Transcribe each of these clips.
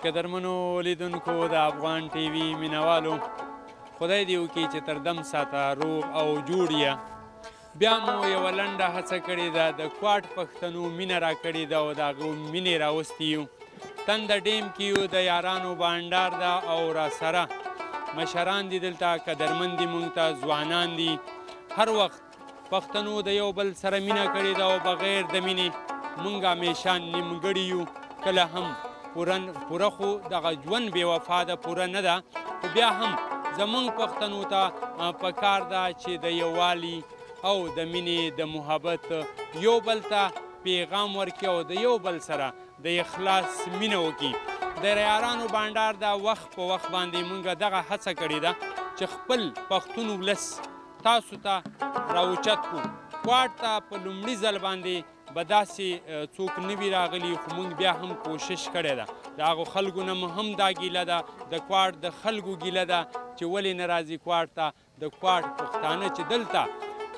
قدرمنو لیدونکو د افغان ټي وي مینوالو خدای دې وکړي چې تر دم ساته روغ او جوړ یې. بیا مو یوه لنډه هڅه کړې ده، د کوټ پښتنو مینه راکړې ده او د هغو مینې راوستي یو. تنده ډیم کې یو، د یارانو بانډار ده او راسره مشران دي دلته، قدرمن دي مونږ ته، ځوانان دي. هر وخت پښتنو د یو بل سره مینه کړې ده او بغیر د مینې مونږ همیشه نیمګړي یو. کله هم پوره خو دغه ژوند بې وفا ده، پوره نه ده، خو بیا هم زمونږ پښتنو ته پکار ده چې د یووالي او د مینې د محبت یو بل ته پیغام ورکړي او د یو بل سره د اخلاص مینه وکړي. د یارانو بانډار دا وخت په وخت باندې مونږ دغه هڅه کړې ده چې خپل پښتون ولس تاسو ته راوچت کړو. کوټ ته په لومړي ځل باندې به داسې څوک نه وي راغلي، خو مونږ بیا هم کوشش کړې ده. د هغو خلکو نه مو هم دا ګیله ده، د کوټ د خلکو ګیله ده چې ولې نه راځي کوټ ته. د کوټ پښتانه چې دلته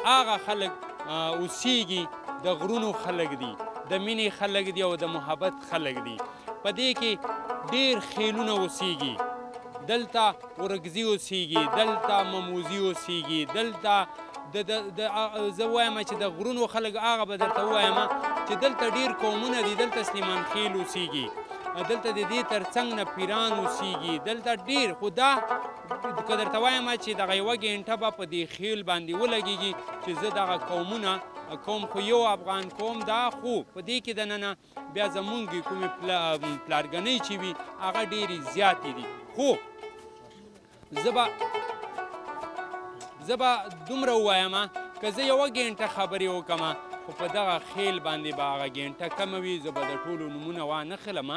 هغه خلک اوسیږي د غرونو خلک دي، د مینې خلک دي او د محبت خلک دي. په دې کې ډېر خیلونه اوسیږي، دلته ورکزي اوسیږي، دلته مموزي اوسیږي، دلته زه وایم چې د غرونو خلک هغه به درته ووایم چې دلته ډېر قومونه دي. دلته سلیمان خیل اوسیږي، دلته د دې تر څنګ نه پیران اوسیږي، دلته ډېر. خو دا که درته وایم چې دغه یوه ګینټه به په دې خیل باندې ولګېږي چې زه دغه قومونه کوم، خو یو افغان قوم دا، خو په دې کې دننه بیا زمونږ کومې پلارګنۍ چې وي هغه ډېرې زیاتې دي. خو زه به دومره ووایم که زه یوه ګینټه خبرې وکړم، خو په دغه خیل باندې به هغه ګینټه کمه وي. زه به د ټولو نومونه وانه خلم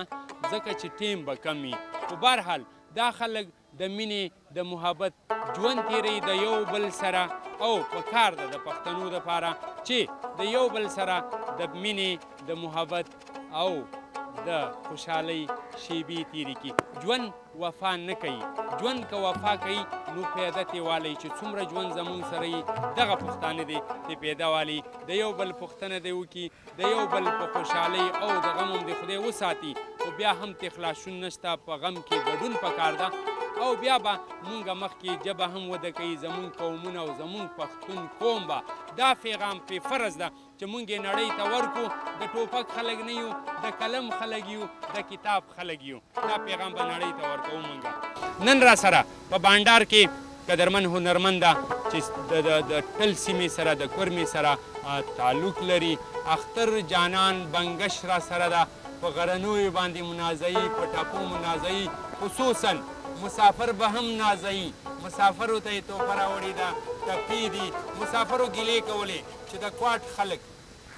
ځکه چې ټیم به کم وي. خو بهرحال دا خلک د مینې د محبت ژوند تیروي د یو بل سره، او پکار ده د پښتنو دپاره چې د یو بل سره د مینې د محبت او د خوشحالۍ شیبې تیرې کړي. ژوند وفا نه کوي، ژوند که وفا کوي نو پیاده ترې والی چې څومره ژوند زمونږ سره یي دغه پښتانه دی ترې پیاده والی، د یو بل پوښتنه دی وکړي، د یو بل په خوشحالۍ او د غم هم د خدای وساتي. خو بیا هم ته خلاصون نشته، په غم کې ګډون پکار ده. او بیا به مونږ مخکې ژبه هم وده کوي، زمونږ قومونه او زمونږ پښتون قوم به دا پیغام پې فرض ده چې مونږ یې نړۍ ته ورکو. د ټوپک خلک نه یو، د قلم خلک یو، د کتاب خلک یو. دا پیغام به نړۍ ته ورکوو مونږ. نن را سره په بانډار کې قدرمن هنرمند ده چې د ټل سیمې سره د کورمې سره تعلق لري. اختر جانان بنګش را سره ده، په غرنیو باندې منازعي، په ټاپو منازعي، خصوصا مسافر به هم نازعي. مسافرو ته یې توفه راوړې ده، ټپې دي. مسافرو ګیلې کولې چې د کوټ خلک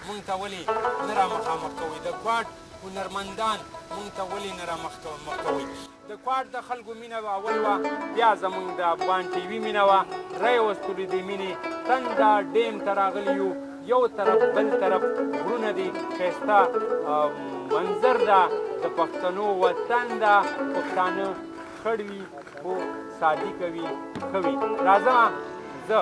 مونږ ته ولې نه را مخامخ کوئ، د کوټ هنرمندان مونږ ته ولې نه را مخ کوئ. د کوټ د خلکو مینه به اول وه، بیا زمونږ د افغان ټي وي مینه وه. ری وستلو د مینې تنده ډیم ته راغلي یو، یو طرف بل طرف غرونه دي، ښایسته منظر ده، د پښتنو وطن ده. پښتانه خړ وي خو صادقه وي، ښه وي. راځمه زه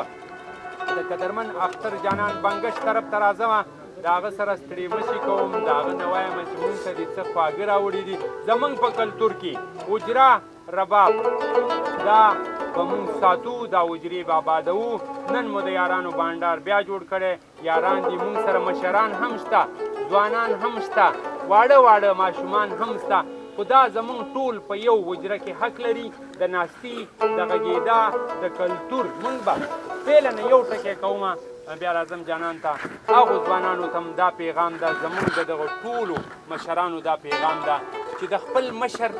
د قدرمن اختر جانان بنګش طرف ته راځمه، د هغه سره ستړې مشي کوم، د هغه نه وایم چې مونږ ته دې څه خواږه راوړي دي. زمونږ په کلتور کې اجره رباب دا به مونږ ساتو، دا اجرې به آبادوو. نن مو د یارانو بانډار بیا جوړ کړی، یاران دي مونږ سره، مشران هم شته، ځوانان هم شته، واړه واړه ماشومان هم شته. خو دا زمونږ ټول په یو حجره کې حق لري د ناستي، د غږېدا، د کلتور. مونږ به فعلا یو ټکی کومه، بیا راځم جانان ته. هغو ځوانانو ته هم دا پیغام ده، زمونږ د دغه ټولو مشرانو دا پیغام ده چې د خپل مشر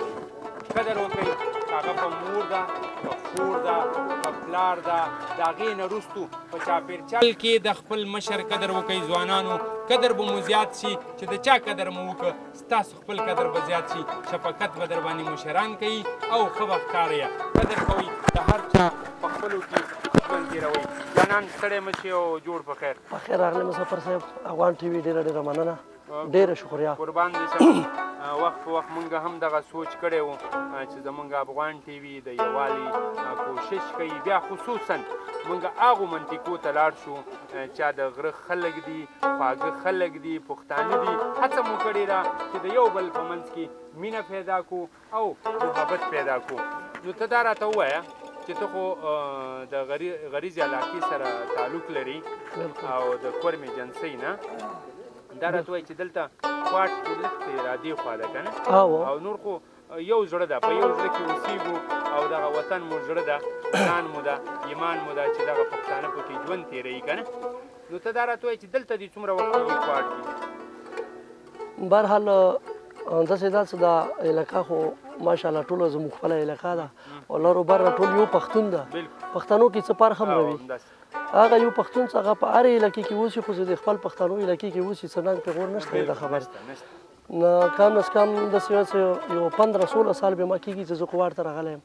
قدر وکړئ. هغه په مور ده، په خور ده، په پلار ده، د هغې نه وروستو په چاپېرچال کې د خپل مشر قدر وکړئ. ځوانانو قدر به مو زیات شي، چې د چا قدر مو وکړه ستاسو خپل قدر به زیات شي. شفقت به در باندې مشران کوي او ښه به ښکاره قدر کوئ، د هر چا په خپلو کې ژوند تېروئ. جانان ستړی مه شي او جوړ په خیر. په خیر راغلی مسافر صاحب، افغان ټي وي ډېره ډېره مننه، ډېره شکریه. قربان دې شم. وخت په وخت مونږ هم دغه سوچ کړی و چې زمونږ افغان ټي وي د یووالي کوشش کوي. بیا خصوصا موږ هغو منطقو ته لاړ شو چې د غره خلک دي، خواږه خلک دي، پښتانه دي. هڅه مو کړې ده چې د یو بل په منځ کې مینه پیدا کړو او محبت پیدا کړو. نو ته دا راته ووایه چې ته خو د غریزې علاقې سره تعلق لري او د کورم ایجنسۍ نه، دا راته وایي چې دلته کوټ خو لږ د ارادې خوا ده که نه، او نور خو یو زړه ده، په یو زړه کې اوسېږو او دغه وطن مو زړه ده، ځان مو ده، ایمان مو ده چې دغه پښتانه پکې ژوند تېروي که نه. نو ته دا راته وایي چې دلته دې څومره وخت کېږي کوټ کې؟ بهرحال داسې دا چې دا علاقه خو ماشاءالله ټوله زموږ خپله علاقه ده او لر و بره ټول یو پښتون ده. پښتنو کې څه فرق هم نه وي. هغه یو پښتون چې هغه په هرې علاقې کې اوسي، خو چې د خپل پښتنو علاقې کې اوسي څه ننګ پېغور نشته دا خبر. کم از کم داسې یو 15-16 سال به ما کېږي چې زه کوټ ته راغلی یم.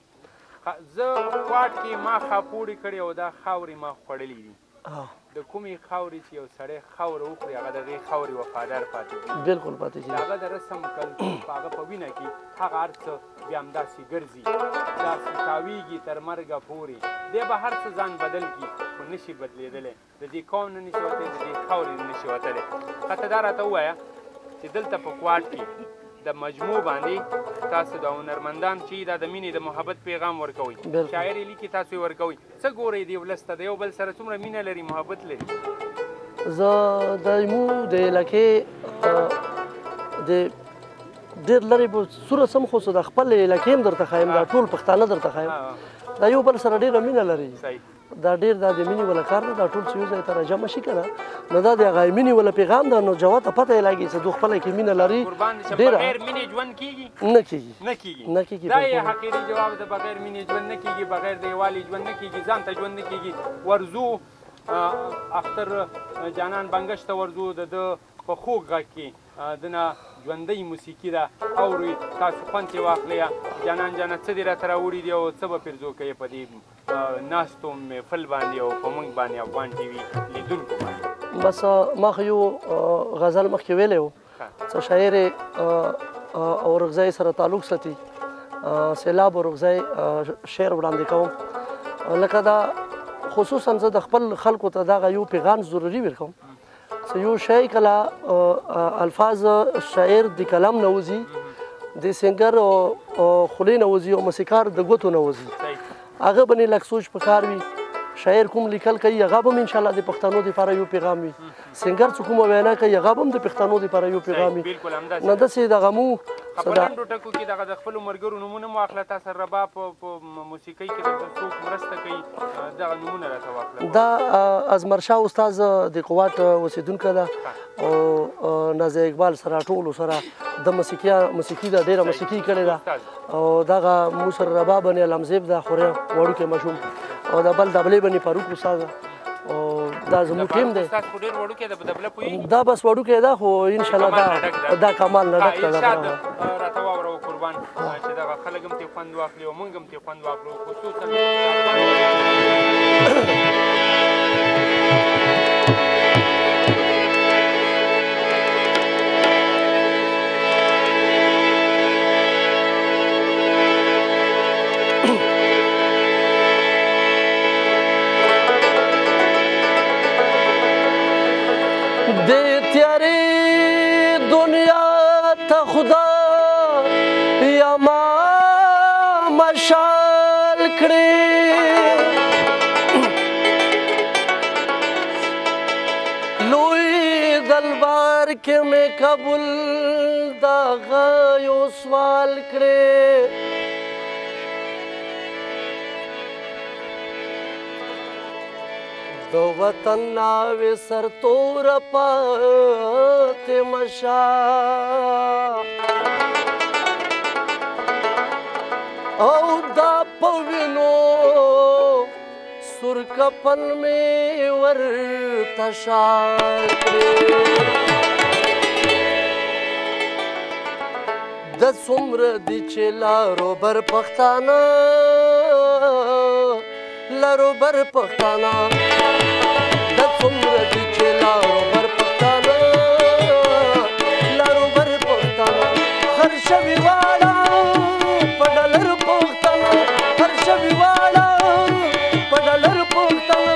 زه کوټ کې ما خاپوړې کړې او دا خاورې ما خوړلې دي. د کومې خاورې چې یو سړی خاوره وخوري هغه د هغې خاورې وفادار پاتې کېږي. بلکل پاتې کېږي. د هغه د رسم کلتور په هغه په وینه کې هغه هر څه بیا همداسې ګرځي، داسې تاویږي تر مرګه پورې. دی به هر څه ځان بدل کړي خو نشي بدلېدلی، د دې قوم نه نشي وتلی، د دې خاورې نه نشي وتلی. ښه ته دا راته ووایه چې دلته په کوټ کې د مجموع باندې تاسو د هنرمندان چې دا د مینې د محبت پیغام ورکوئ، شاعر یې لیکي تاسو یې ورکوئ، څه ګورئ دې ولس ته د یو بل سره څومره مینه لري، محبت لري؟ زه د زموږ د علاقې د ډېر لرې به صورت سم، خو د خپل علاقې هم درته ښایم، دا ټول پښتانه درته ښایم، دا یو بل سره ډېره مینه لري. دا ډېر دا د مینې والا کار ده، دا ټول چې یو ځای ته راجمع شي که نه، نو دا د هغه مینې والا پیغام ده. نو جواد ته پته یې لګي چې دوی خپله کې مینه لري. بغیر مینې ژوند کېږي؟ نه کېږي، نه کېږي. دا یې حقیقي جواب ده، بغیر مینې ژوند نه کېږي، بغیر د یووالي ژوند نه کېږي، ځان ته ژوند نه کېږي. ورځو اختر جانان بنګش ته ورځو، د ده په خوږ غږ کې دنه ژوندۍ موسیقي ده، اورئ تاسو خوند ترې واخلئ. جانان جانه څه دې راته راوړي دي او څه به پرزو کوئ په دې ناستو محفل باندې او په موږ باندې افغان ټي وي لیدونکو باندې؟ بس ما خو یو غزل مخکې ویلی و چې شاعر اورغزی سره تعلق ساتي، سیلاب اورغزی شعر وړاندې کوم. لکه دا خصوصا زه د خپل خلکو ته دغه یو پیغام ضروري ورکوم چې یو شی کله الفاظ شاعر د کلام نه وځي، د سنګر خولې نه وځي او موسیقار د ګوتو نه وځي، هغه باندې لږ سوچ پکار وي. شاعر کوم لیکل کوي هغه به هم انشاءالله د پښتنو دپاره یو پیغام وي، سنګر چې کومه وینا کوي هغه به هم د پښتنو دپاره یو پیغام وي. نه داسې دغه مو په لنډو ټکو کې دغه د خپلو ملګرو نومونه مو واخله. تاسو رباب په موسیقۍ کې د څوک مرسته کوي دغه نومونه راته واخله. دا ازمرشاه استاد د کوټ اوسېدونکی ده او نازیه اقبال سره ټولو سره د موسیقي ده، ډېره موسیقي کړې ده. او دغه مو سره رباب باندې علمزیب ده خورې وړوکی ماشوم، او د بل دبلې باندې فاروق استاد او دا زموږ ټیم دی. دا بس وړوکی ده خو انشاءالله دا کمال نه ډک ده. راته واوره قربان چې دغه خلک هم ترې خوند واخلي او موږ هم ترې خوند واخلو. خصوصا د تیارې دنیا ته خدا یا ما مشال کړې، لوی دلبار کې مې قبول دغه یو سوال کړې، د وطن ناوې سرتوره پاتې مشه او دا په وینو سور کفن مې ورته شال کړې، د څومره دي چې لارو بر پښتانه لارو بر پښتانه، د څومره دي چې لارو بر پښتانه لارو بر پښتانه، هر شوي واړه په ډالر پښتانه، هر شوي واړه په ډالر پښتانه،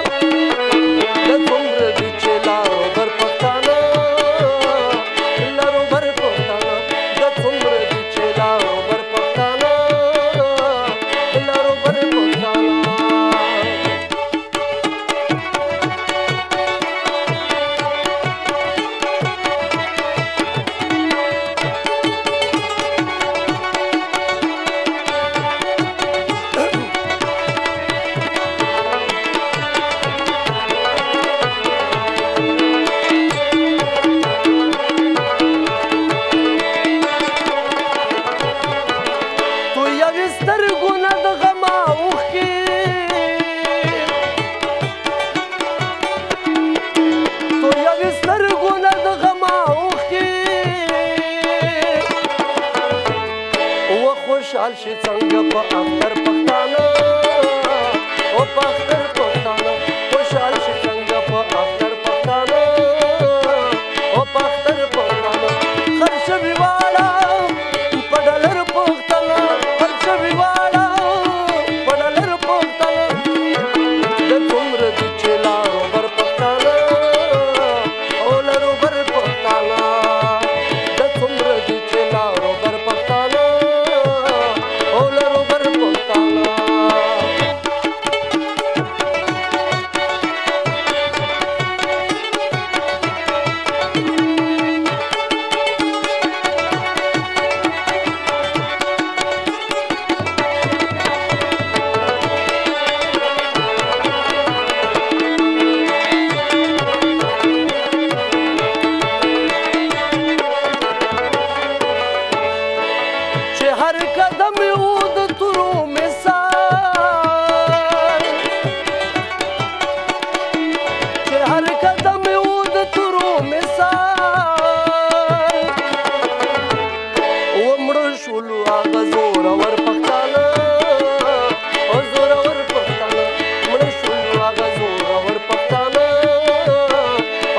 خوشحال شي څنګه په اختر پښتانه او په اختر پښتانه خوشحال شي څنګه په اختر پښتانه او په اختر پښتانه خرشوي واړه په ډالر پښتانه خرشوي واړه په ډالر پښتانه د څومره دي چې لارو بر پښتانه او لارو بر پښتانه د څومره دي چې لارو بر پښتانه او لارو بر پښتانه हर कदम ऊद तुरु मिसाल हर कदम ऊद तुरु मिसाल उमड़ शुलू आगा जोर वर पख्ताना ओ जोर वर पख्ताना उमड़ शुलू आगा जोर वर पख्ताना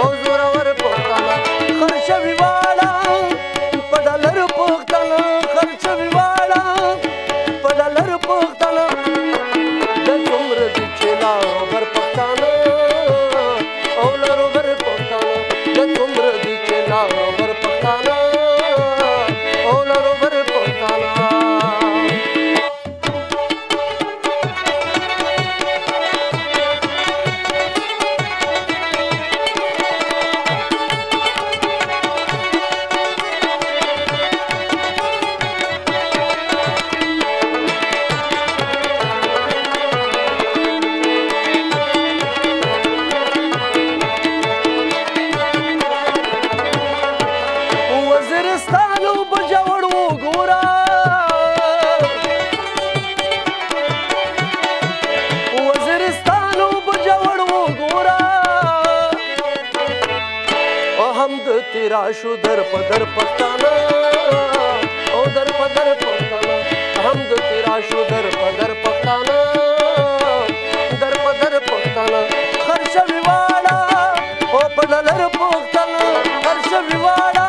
ओ जोर वर पख्ताना खर्च विवाड़ा पडलर पख्ताना खर्च विवाड़ा पडलर पख्ताना द څومره دي چې لارو بر پښتانه او لارو بر پښتانه د څومره دي چې لارو بر پښتانه او لارو بر پښتانه وزیرستان اوبه جوړ وګوره وزیرستان اوبه جوړ وګوره او هم د تیرا شو در په در پښتانه او در په در پښتانه هم د تیرا شو در په در پښتانه در په در پښتانه خرشوي واړه او په ډالر پښتانه خرشوي واړه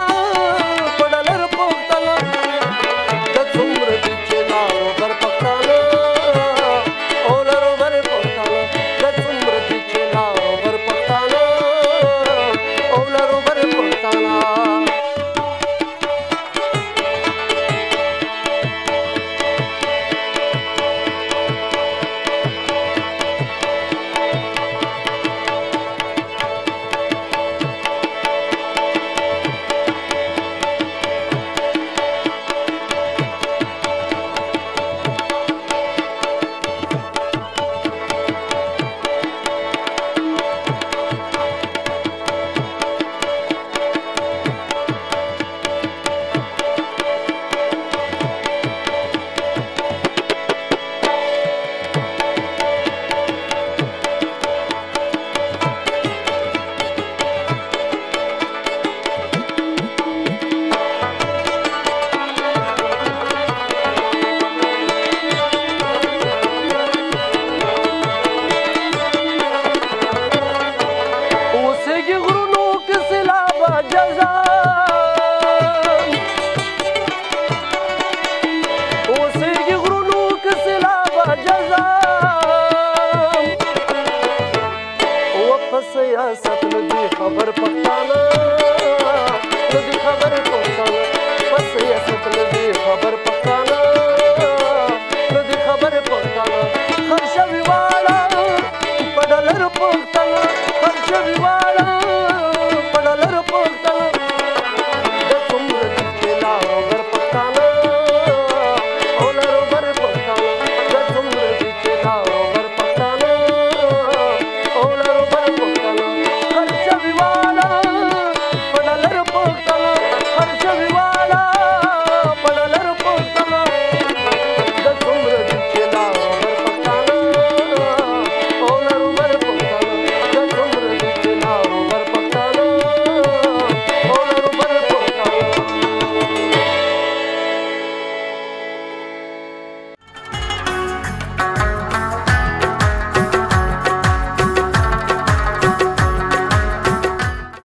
سیاست ندی خبر پښتانه ندی خبر پښتانه په سیاست ندی